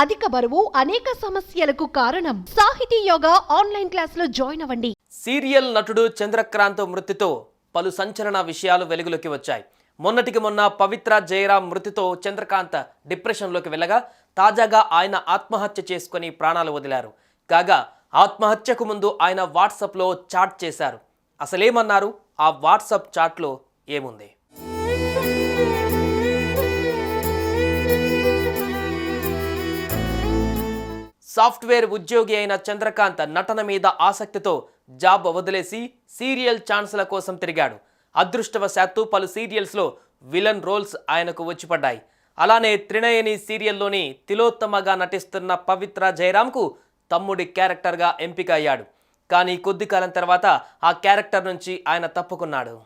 అధిక బరువు అనేక సమస్యలకు కారణం. సాహితీ యోగా ఆన్లైన్ క్లాసులో జాయిన్ అవ్వండి. సీరియల్ నటుడు చంద్రక్రాంత్ మృతితో పలు సంచలన విషయాలు వెలుగులోకి వచ్చాయి. మొన్నటికి మొన్న పవిత్ర జయరాం మృతితో చంద్రకాంత్ డిప్రెషన్లోకి వెళ్ళగా తాజాగా ఆయన ఆత్మహత్య చేసుకుని ప్రాణాలు వదిలారు. కాగా ఆత్మహత్యకు ముందు ఆయన వాట్సాప్లో చాట్ చేశారు. అసలేమన్నారు? ఆ వాట్సాప్ చాట్లో ఏముంది? సాఫ్ట్వేర్ ఉద్యోగి అయిన చంద్రకాంత్ నటన మీద ఆసక్తితో జాబ్ వదిలేసి సీరియల్ ఛాన్స్ల కోసం తిరిగాడు. అదృష్టవశాత్తు పలు సీరియల్స్లో విలన్ రోల్స్ ఆయనకు వచ్చిపడ్డాయి. అలానే త్రినయని సీరియల్లోని తిలోత్తమగా నటిస్తున్న పవిత్ర జయరాంకు తమ్ముడి క్యారెక్టర్గా ఎంపిక అయ్యాడు. కానీ కొద్ది కాలం తర్వాత ఆ క్యారెక్టర్ నుంచి ఆయన తప్పుకున్నాడు.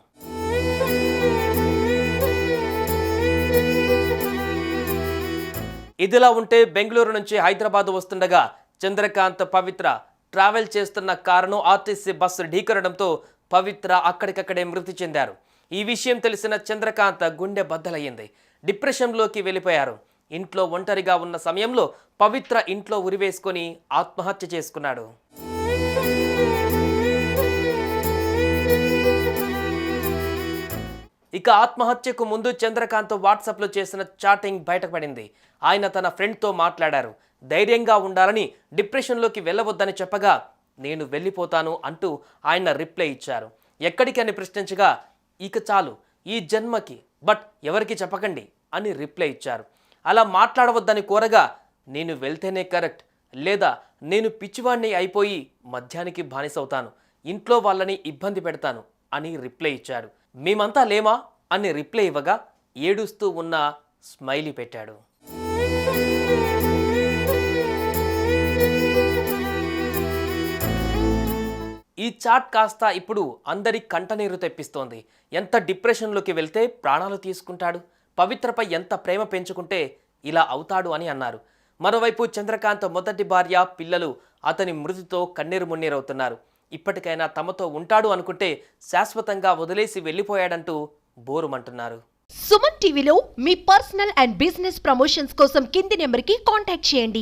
ఇదిలా ఉంటే బెంగళూరు నుంచి హైదరాబాద్ వస్తుండగా చంద్రకాంత్ పవిత్ర ట్రావెల్ చేస్తున్న కారును ఆర్టీసీ బస్సు ఢీకొనడంతో పవిత్ర అక్కడికక్కడే మృతి చెందారు. ఈ విషయం తెలిసిన చంద్రకాంత్ గుండె బద్దలయ్యింది. డిప్రెషన్లోకి వెళ్ళిపోయారు. ఇంట్లో ఒంటరిగా ఉన్న సమయంలో పవిత్ర ఇంట్లో ఉరివేసుకొని ఆత్మహత్య చేసుకున్నాడు. ఇక ఆత్మహత్యకు ముందు చంద్రకాంత్ వాట్సాప్లో చేసిన చాటింగ్ బయటపడింది. ఆయన తన ఫ్రెండ్తో మాట్లాడారు. ధైర్యంగా ఉండాలని, డిప్రెషన్లోకి వెళ్ళవద్దని చెప్పగా నేను వెళ్ళిపోతాను అంటూ ఆయన రిప్లై ఇచ్చారు. ఎక్కడికని ప్రశ్నించగా ఇక చాలు ఈ జన్మకి, బట్ ఎవరికి చెప్పకండి అని రిప్లై ఇచ్చారు. అలా మాట్లాడవద్దని కోరగా నేను వెళ్తేనే కరెక్ట్, లేదా నేను పిచ్చివాణ్ణి అయిపోయి మద్యానికి బానిసవుతాను, ఇంట్లో వాళ్ళని ఇబ్బంది పెడతాను అని రిప్లై ఇచ్చాడు. మేమంతా లేమా అని రిప్లై ఇవ్వగా ఏడుస్తూ ఉన్న స్మైలీ పెట్టాడు. ఈ చాట్ కాస్త ఇప్పుడు అందరి కంటనీరు తెప్పిస్తోంది. ఎంత డిప్రెషన్లోకి వెళ్తే ప్రాణాలు తీసుకుంటాడు, పవిత్రపై ఎంత ప్రేమ పెంచుకుంటే ఇలా అవుతాడు అని అన్నారు. మరోవైపు చంద్రకాంత్ మొదటి భార్య, పిల్లలు అతని మృతితో కన్నీరు మున్నీరవుతున్నారు. ఇప్పటికైనా తమతో ఉంటాడు అనుకుంటే శాశ్వతంగా వదిలేసి వెళ్ళిపోయాడంటూ బోరుమంటున్నారు. సుమన్ టీవీలో మీ పర్సనల్ అండ్ బిజినెస్ ప్రమోషన్స్ కోసం కింది నెంబర్కి కాంటాక్ట్ చేయండి.